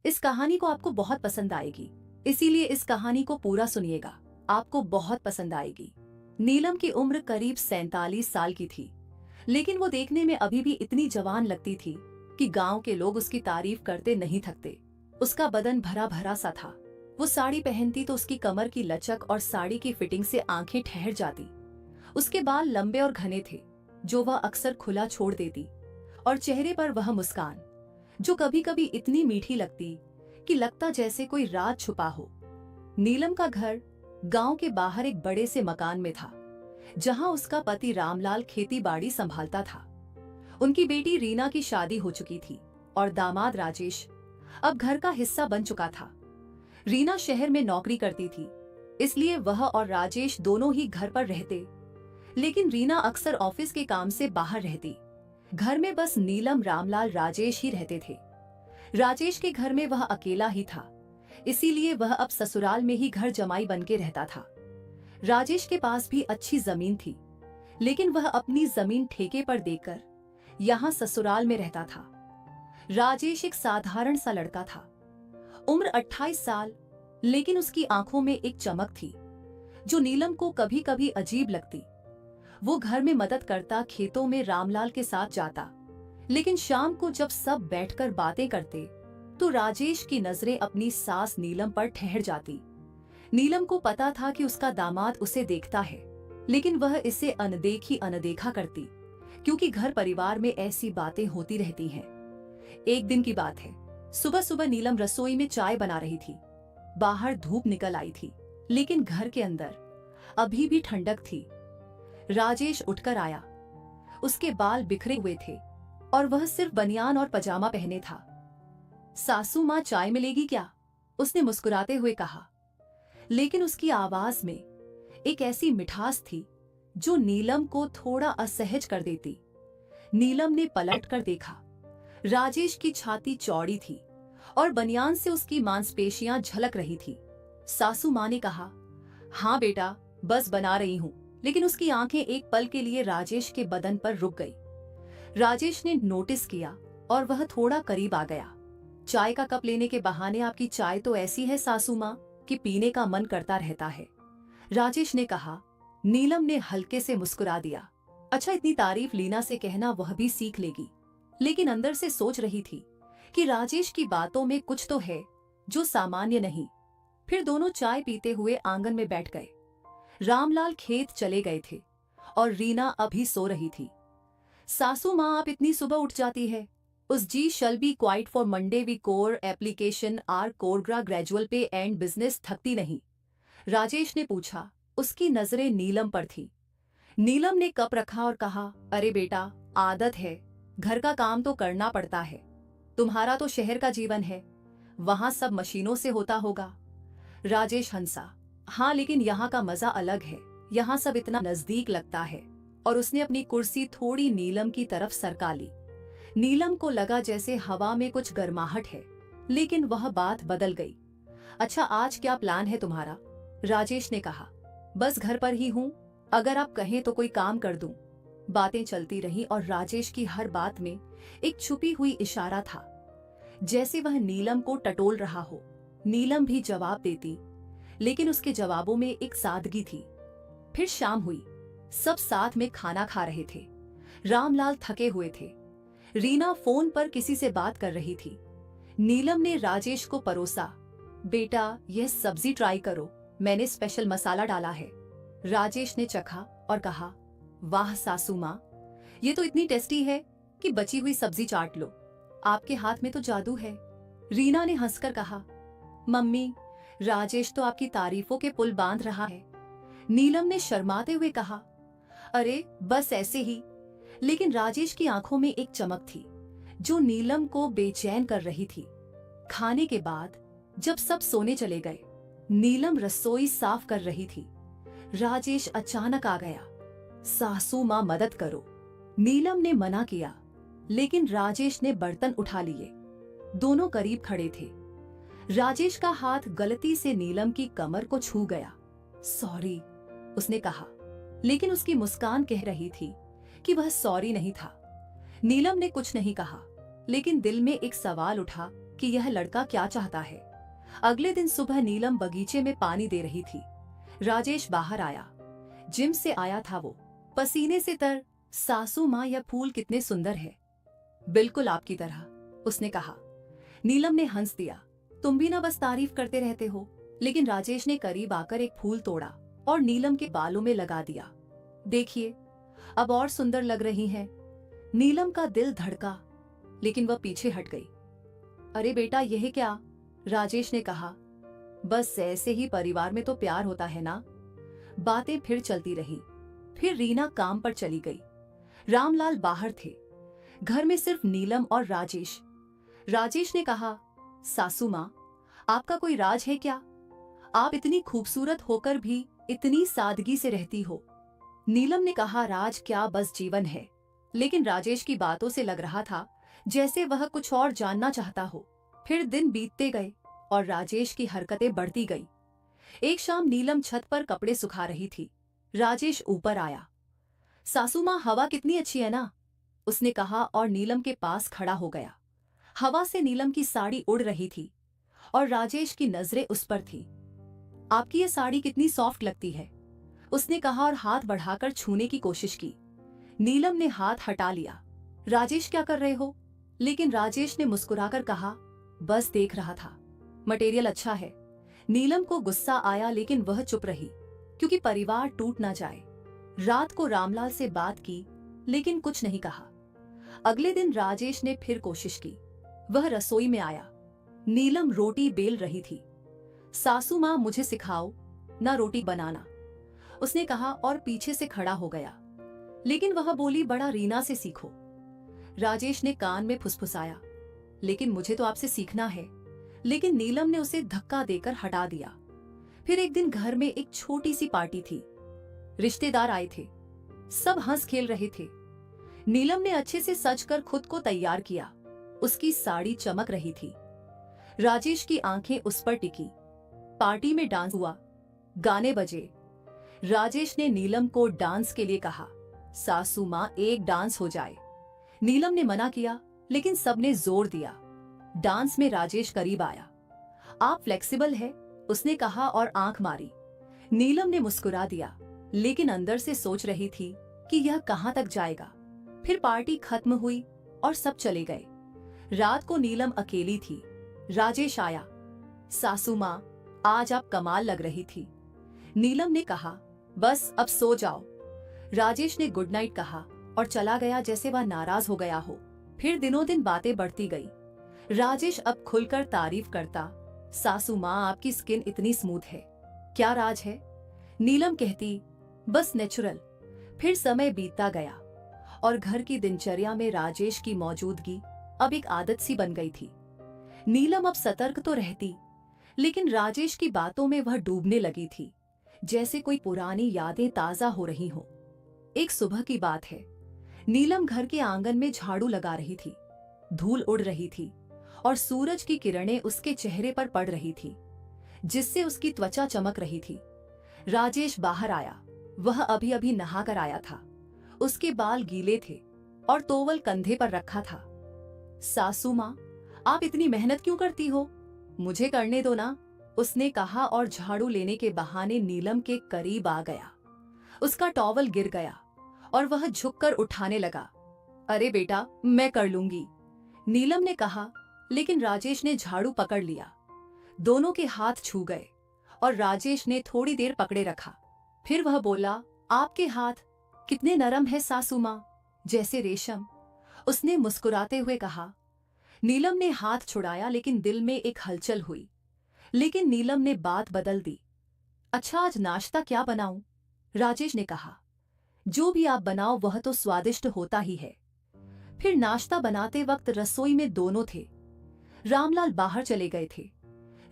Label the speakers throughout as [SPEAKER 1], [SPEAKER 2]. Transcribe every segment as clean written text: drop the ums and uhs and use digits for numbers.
[SPEAKER 1] इस कहानी को आपको बहुत पसंद आएगी, इसीलिए इस कहानी को पूरा सुनिएगा, आपको बहुत पसंद आएगी। नीलम की उम्र करीब 47 साल की थी, लेकिन वो देखने में अभी भी इतनी जवान लगती थी कि गांव के लोग उसकी तारीफ करते नहीं थकते। उसका बदन भरा भरा सा था। वो साड़ी पहनती तो उसकी कमर की लचक और साड़ी की फिटिंग से आंखें ठहर जाती। उसके बाल लंबे और घने थे, जो वह अक्सर खुला छोड़ देती, और चेहरे पर वह मुस्कान जो कभी कभी इतनी मीठी लगती कि लगता जैसे कोई राज छुपा हो। नीलम का घर गांव के बाहर एक बड़े से मकान में था, जहां उसका पति रामलाल खेती बाड़ी संभालता था। उनकी बेटी रीना की शादी हो चुकी थी और दामाद राजेश अब घर का हिस्सा बन चुका था। रीना शहर में नौकरी करती थी, इसलिए वह और राजेश दोनों ही घर पर रहते, लेकिन रीना अक्सर ऑफिस के काम से बाहर रहती। घर में बस नीलम, रामलाल, राजेश ही रहते थे। राजेश के घर में वह अकेला ही था, इसीलिए वह अब ससुराल में ही घर जमाई बन के रहता था। राजेश के पास भी अच्छी जमीन थी, लेकिन वह अपनी जमीन ठेके पर देकर यहाँ ससुराल में रहता था। राजेश एक साधारण सा लड़का था, उम्र 28 साल, लेकिन उसकी आंखों में एक चमक थी जो नीलम को कभी कभी अजीब लगती। वो घर में मदद करता, खेतों में रामलाल के साथ जाता, लेकिन शाम को जब सब बैठकर बातें करते तो राजेश की नजरें अपनी सास नीलम पर ठहर जाती। नीलम को पता था कि उसका दामाद उसे देखता है, लेकिन वह इसे अनदेखा करती, क्योंकि घर परिवार में ऐसी बातें होती रहती हैं। एक दिन की बात है, सुबह सुबह नीलम रसोई में चाय बना रही थी। बाहर धूप निकल आई थी, लेकिन घर के अंदर अभी भी ठंडक थी। राजेश उठकर आया। उसके बाल बिखरे हुए थे और वह सिर्फ बनियान और पजामा पहने था। सासू माँ चाय मिलेगी क्या? उसने मुस्कुराते हुए कहा, लेकिन उसकी आवाज में एक ऐसी मिठास थी जो नीलम को थोड़ा असहज कर देती। नीलम ने पलटकर देखा। राजेश की छाती चौड़ी थी और बनियान से उसकी मांसपेशियां झलक रही थी। सासू माँ ने कहा, हाँ बेटा, बस बना रही हूं। लेकिन उसकी आंखें एक पल के लिए राजेश के बदन पर रुक गई। राजेश ने नोटिस किया और वह थोड़ा करीब आ गया। चाय का कप लेने के बहाने, आपकी चाय तो ऐसी है सासू माँ कि पीने का मन करता रहता है, राजेश ने कहा। नीलम ने हल्के से मुस्कुरा दिया। अच्छा, इतनी तारीफ लीना से कहना वह भी सीख लेगी। लेकिन अंदर से सोच रही थी कि राजेश की बातों में कुछ तो है जो सामान्य नहीं। फिर दोनों चाय पीते हुए आंगन में बैठ गए। रामलाल खेत चले गए थे और रीना अभी सो रही थी। सासू माँ, आप इतनी सुबह उठ जाती है? उस जी shall be quite for Monday we core application are कोरग्रा ग्रेजुअल पे एंड बिजनेस, थकती नहीं? राजेश ने पूछा। उसकी नजरें नीलम पर थी। नीलम ने कप रखा और कहा, अरे बेटा, आदत है, घर का काम तो करना पड़ता है। तुम्हारा तो शहर का जीवन है, वहां सब मशीनों से होता होगा। राजेश हंसा। हाँ, लेकिन यहाँ का मजा अलग है, यहाँ सब इतना नजदीक लगता है। और उसने अपनी कुर्सी थोड़ी नीलम की तरफ सरका ली। नीलम को लगा जैसे हवा में कुछ गर्माहट है, लेकिन वह बात बदल गई। अच्छा, आज क्या प्लान है तुम्हारा? राजेश ने कहा। बस घर पर ही हूँ, अगर आप कहें तो कोई काम कर दूं। बातें चलती रही और राजेश की हर बात में एक छुपी हुई इशारा था, जैसे वह नीलम को टटोल रहा हो। नीलम भी जवाब देती, लेकिन उसके जवाबों में एक सादगी थी। फिर शाम हुई। सब साथ में खाना खा रहे थे। रामलाल थके हुए थे। रीना फोन पर किसी से बात कर रही थी। नीलम ने राजेश को परोसा। बेटा, यह सब्जी ट्राई करो, मैंने स्पेशल मसाला डाला है। राजेश ने चखा और कहा, वाह सासू माँ, ये तो इतनी टेस्टी है कि बची हुई सब्जी चाट लो। आपके हाथ में तो जादू है। रीना ने हंसकर कहा, मम्मी, राजेश तो आपकी तारीफों के पुल बांध रहा है। नीलम ने शर्माते हुए कहा, अरे बस ऐसे ही। लेकिन राजेश की आंखों में एक चमक थी जो नीलम को बेचैन कर रही थी। खाने के बाद जब सब सोने चले गए, नीलम रसोई साफ कर रही थी। राजेश अचानक आ गया। सासू माँ, मदद करो। नीलम ने मना किया, लेकिन राजेश ने बर्तन उठा लिए। दोनों करीब खड़े थे। राजेश का हाथ गलती से नीलम की कमर को छू गया। सॉरी, उसने कहा, लेकिन उसकी मुस्कान कह रही थी कि वह सॉरी नहीं था। नीलम ने कुछ नहीं कहा, लेकिन दिल में एक सवाल उठा कि यह लड़का क्या चाहता है। अगले दिन सुबह नीलम बगीचे में पानी दे रही थी। राजेश बाहर आया। जिम से आया था वो, पसीने से तर। सासू माँ, यह फूल कितने सुंदर है। बिल्कुल आपकी तरह, उसने कहा। नीलम ने हंस दिया। तुम भी ना बस तारीफ करते रहते हो। लेकिन राजेश ने करीब आकर एक फूल तोड़ा और नीलम के बालों में लगा दिया। देखिए, अब और सुंदर लग रही हैं। नीलम का दिल धड़का, लेकिन वह पीछे हट गई। अरे बेटा, यह क्या? राजेश ने कहा। बस ऐसे ही परिवार में तो प्यार होता है ना। बातें फिर चलती रही। फिर रीना काम पर चली गई। रामलाल बाहर थे। घर में सिर्फ नीलम और राजेश। राजेश ने कहा, सासू माँ, आपका कोई राज है क्या? आप इतनी खूबसूरत होकर भी इतनी सादगी से रहती हो। नीलम ने कहा, राज क्या, बस जीवन है। लेकिन राजेश की बातों से लग रहा था जैसे वह कुछ और जानना चाहता हो। फिर दिन बीतते गए और राजेश की हरकतें बढ़ती गई। एक शाम नीलम छत पर कपड़े सुखा रही थी। राजेश ऊपर आया। सासू माँ, हवा कितनी अच्छी है ना, उसने कहा और नीलम के पास खड़ा हो गया। हवा से नीलम की साड़ी उड़ रही थी और राजेश की नजरें उस पर थी। आपकी ये साड़ी कितनी सॉफ्ट लगती है, उसने कहा और हाथ बढ़ाकर छूने की कोशिश की। नीलम ने हाथ हटा लिया। राजेश, क्या कर रहे हो? लेकिन राजेश ने मुस्कुराकर कहा, बस देख रहा था, मटेरियल अच्छा है। नीलम को गुस्सा आया, लेकिन वह चुप रही, क्योंकि परिवार टूट ना जाए। रात को रामलाल से बात की, लेकिन कुछ नहीं कहा। अगले दिन राजेश ने फिर कोशिश की। वह रसोई में आया। नीलम रोटी बेल रही थी। सासू माँ, मुझे सिखाओ ना रोटी बनाना, उसने कहा और पीछे से खड़ा हो गया। लेकिन वह बोली, बड़ा रीना से सीखो। राजेश ने कान में फुसफुसाया, लेकिन मुझे तो आपसे सीखना है। लेकिन नीलम ने उसे धक्का देकर हटा दिया। फिर एक दिन घर में एक छोटी सी पार्टी थी। रिश्तेदार आए थे। सब हंस खेल रहे थे। नीलम ने अच्छे से सज कर खुद को तैयार किया। उसकी साड़ी चमक रही थी। राजेश की आंखें उस पर टिकी। पार्टी में डांस हुआ, गाने बजे। राजेश ने नीलम को डांस के लिए कहा, सासू माँ, एक डांस हो जाए। नीलम ने मना किया, लेकिन सबने जोर दिया। डांस में राजेश करीब आया। आप फ्लेक्सिबल है, उसने कहा और आंख मारी। नीलम ने मुस्कुरा दिया, लेकिन अंदर से सोच रही थी कि यह कहां तक जाएगा। फिर पार्टी खत्म हुई और सब चले गए। रात को नीलम अकेली थी। राजेश आया। सासू माँ, आज आप कमाल लग रही थी। नीलम ने कहा, बस अब सो जाओ। राजेश ने गुड नाइट कहा और चला गया, जैसे वह नाराज हो गया हो। फिर दिनों दिन बातें बढ़ती गई। राजेश अब खुलकर तारीफ करता, सासू माँ, आपकी स्किन इतनी स्मूथ है। क्या राज है? नीलम कहती, बस नेचुरल। फिर समय बीतता गया और घर की दिनचर्या में राजेश की मौजूदगी अब एक आदत सी बन गई थी। नीलम अब सतर्क तो रहती, लेकिन राजेश की बातों में वह डूबने लगी थी, जैसे कोई पुरानी यादें ताजा हो रही हो। एक सुबह की बात है। नीलम घर के आंगन में झाड़ू लगा रही थी। धूल उड़ रही थी और सूरज की किरणें उसके चेहरे पर पड़ रही थी, जिससे उसकी त्वचा चमक रही थी। राजेश बाहर आया। वह अभी अभी नहा कर आया था। उसके बाल गीले थे और टॉवल कंधे पर रखा था। सासू माँ, आप इतनी मेहनत क्यों करती हो? मुझे करने दो ना, उसने कहा और झाड़ू लेने के बहाने नीलम के करीब आ गया। उसका टॉवल गिर गया और वह झुककर उठाने लगा। अरे बेटा, मैं कर लूंगी, नीलम ने कहा, लेकिन राजेश ने झाड़ू पकड़ लिया। दोनों के हाथ छू गए और राजेश ने थोड़ी देर पकड़े रखा। फिर वह बोला, आपके हाथ कितने नरम है सासू माँ, जैसे रेशम, उसने मुस्कुराते हुए कहा। नीलम ने हाथ छुड़ाया, लेकिन दिल में एक हलचल हुई। लेकिन नीलम ने बात बदल दी। अच्छा, आज नाश्ता क्या बनाऊं? राजेश ने कहा। जो भी आप बनाओ वह तो स्वादिष्ट होता ही है। फिर नाश्ता बनाते वक्त रसोई में दोनों थे। रामलाल बाहर चले गए थे।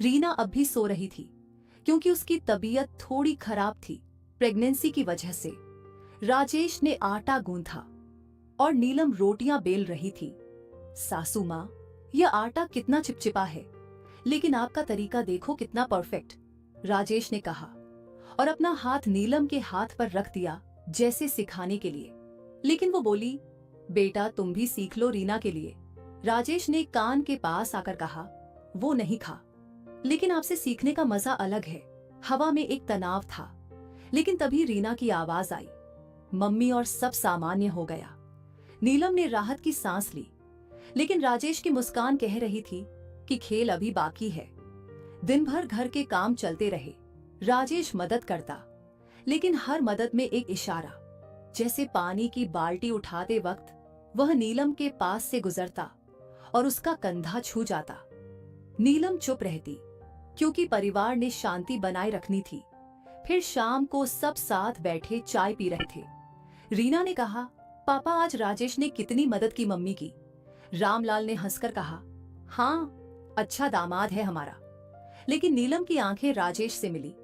[SPEAKER 1] रीना अब भी सो रही थी, क्योंकि उसकी तबीयत थोड़ी खराब थी, प्रेगनेंसी की वजह से। राजेश ने आटा गूंथा और नीलम रोटियां बेल रही थी। सासू माँ, यह आटा कितना चिपचिपा है, लेकिन आपका तरीका देखो कितना परफेक्ट, राजेश ने कहा और अपना हाथ नीलम के हाथ पर रख दिया, जैसे सिखाने के लिए। लेकिन वो बोली, बेटा तुम भी सीख लो रीना के लिए। राजेश ने कान के पास आकर कहा, वो नहीं खा। लेकिन आपसे सीखने का मजा अलग है। हवा में एक तनाव था, लेकिन तभी रीना की आवाज आई, मम्मी, और सब सामान्य हो गया। नीलम ने राहत की सांस ली, लेकिन राजेश की मुस्कान कह रही थी कि खेल अभी बाकी है। दिन भर घर के काम चलते रहे। राजेश मदद करता, लेकिन हर मदद में एक इशारा। जैसे पानी की बाल्टी उठाते वक्त वह नीलम के पास से गुजरता और उसका कंधा छू जाता। नीलम चुप रहती, क्योंकि परिवार ने शांति बनाए रखनी थी। फिर शाम को सब साथ बैठे चाय पी रहे थे। रीना ने कहा, पापा, आज राजेश ने कितनी मदद की मम्मी की। रामलाल ने हंसकर कहा, हाँ, अच्छा दामाद है हमारा। लेकिन नीलम की आंखें राजेश से मिली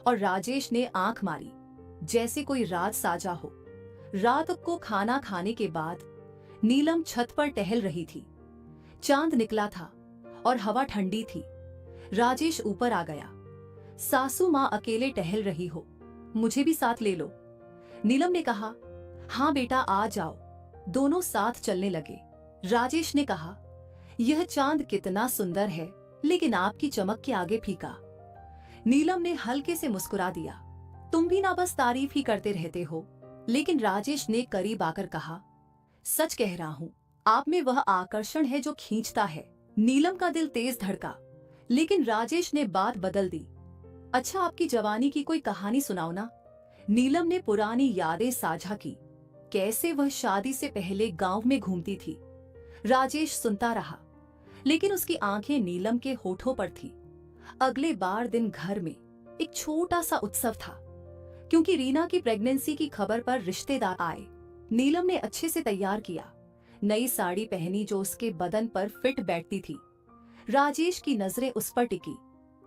[SPEAKER 1] और राजेश ने आंख मारी, जैसे कोई राज साजा हो। रात को खाना खाने के बाद नीलम छत पर टहल रही थी। चांद निकला था और हवा ठंडी थी। राजेश ऊपर आ गया। सासू माँ अकेले टहल रही हो, मुझे भी साथ ले लो। नीलम ने कहा, हाँ बेटा, आ जाओ। दोनों साथ चलने लगे। राजेश ने कहा, यह चांद कितना सुंदर है, लेकिन आपकी चमक के आगे फीका। नीलम ने हल्के से मुस्कुरा दिया, तुम भी ना बस तारीफ ही करते रहते हो। लेकिन राजेश ने करीब आकर कहा, सच कह रहा हूँ, आप में वह आकर्षण है जो खींचता है। नीलम का दिल तेज धड़का, लेकिन राजेश ने बात बदल दी। अच्छा, आपकी जवानी की कोई कहानी सुनाओ ना। नीलम ने पुरानी यादें साझा की, कैसे वह शादी से पहले गांव में घूमती थी। राजेश सुनता रहा, लेकिन उसकी आंखें नीलम के होठों पर थी। अगले बार दिन घर में एक छोटा सा उत्सव था, क्योंकि रीना की प्रेगनेंसी की खबर पर रिश्तेदार आए। नीलम ने अच्छे से तैयार किया, नई साड़ी पहनी जो उसके बदन पर फिट बैठती थी। राजेश की नजरें उस पर टिकी।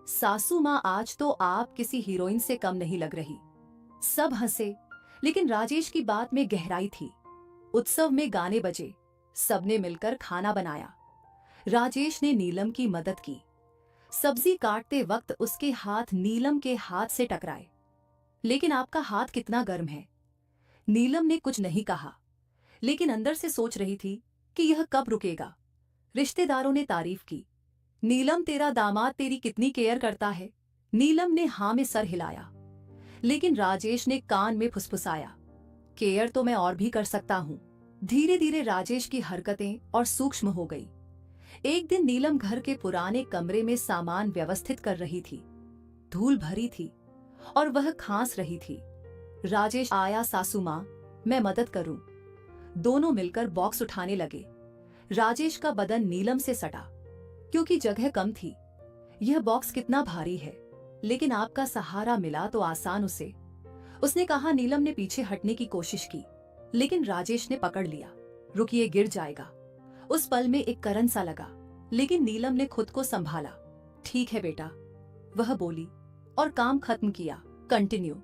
[SPEAKER 1] सासू माँ, आज तो आप किसी हीरोइन से कम नहीं लग रही। सब हंसे, लेकिन राजेश की बात में गहराई थी। उत्सव में गाने बजे, सबने मिलकर खाना बनाया। राजेश ने नीलम की मदद की। सब्जी काटते वक्त उसके हाथ नीलम के हाथ से टकराए। लेकिन आपका हाथ कितना गर्म है। नीलम ने कुछ नहीं कहा, लेकिन अंदर से सोच रही थी कि यह कब रुकेगा। रिश्तेदारों ने तारीफ की, नीलम, तेरा दामाद तेरी कितनी केयर करता है। नीलम ने हाँ में सर हिलाया, लेकिन राजेश ने कान में फुसफुसाया, केयर तो मैं और भी कर सकता हूँ। धीरे धीरे राजेश की हरकतें और सूक्ष्म हो गई। एक दिन नीलम घर के पुराने कमरे में सामान व्यवस्थित कर रही थी। धूल भरी थी और वह खांस रही थी। राजेश आया, सासू माँ, मैं मदद करूं। दोनों मिलकर बॉक्स उठाने लगे। राजेश का बदन नीलम से सटा, क्योंकि जगह कम थी। यह बॉक्स कितना भारी है, लेकिन आपका सहारा मिला तो आसान उसे। उसने कहा। नीलम ने पीछे हटने की कोशिश की, लेकिन राजेश ने पकड़ लिया। रुकिए, गिर जाएगा। उस पल में एक करंट सा लगा, लेकिन नीलम ने खुद को संभाला। ठीक है बेटा, वह बोली, और काम खत्म किया। कंटिन्यू।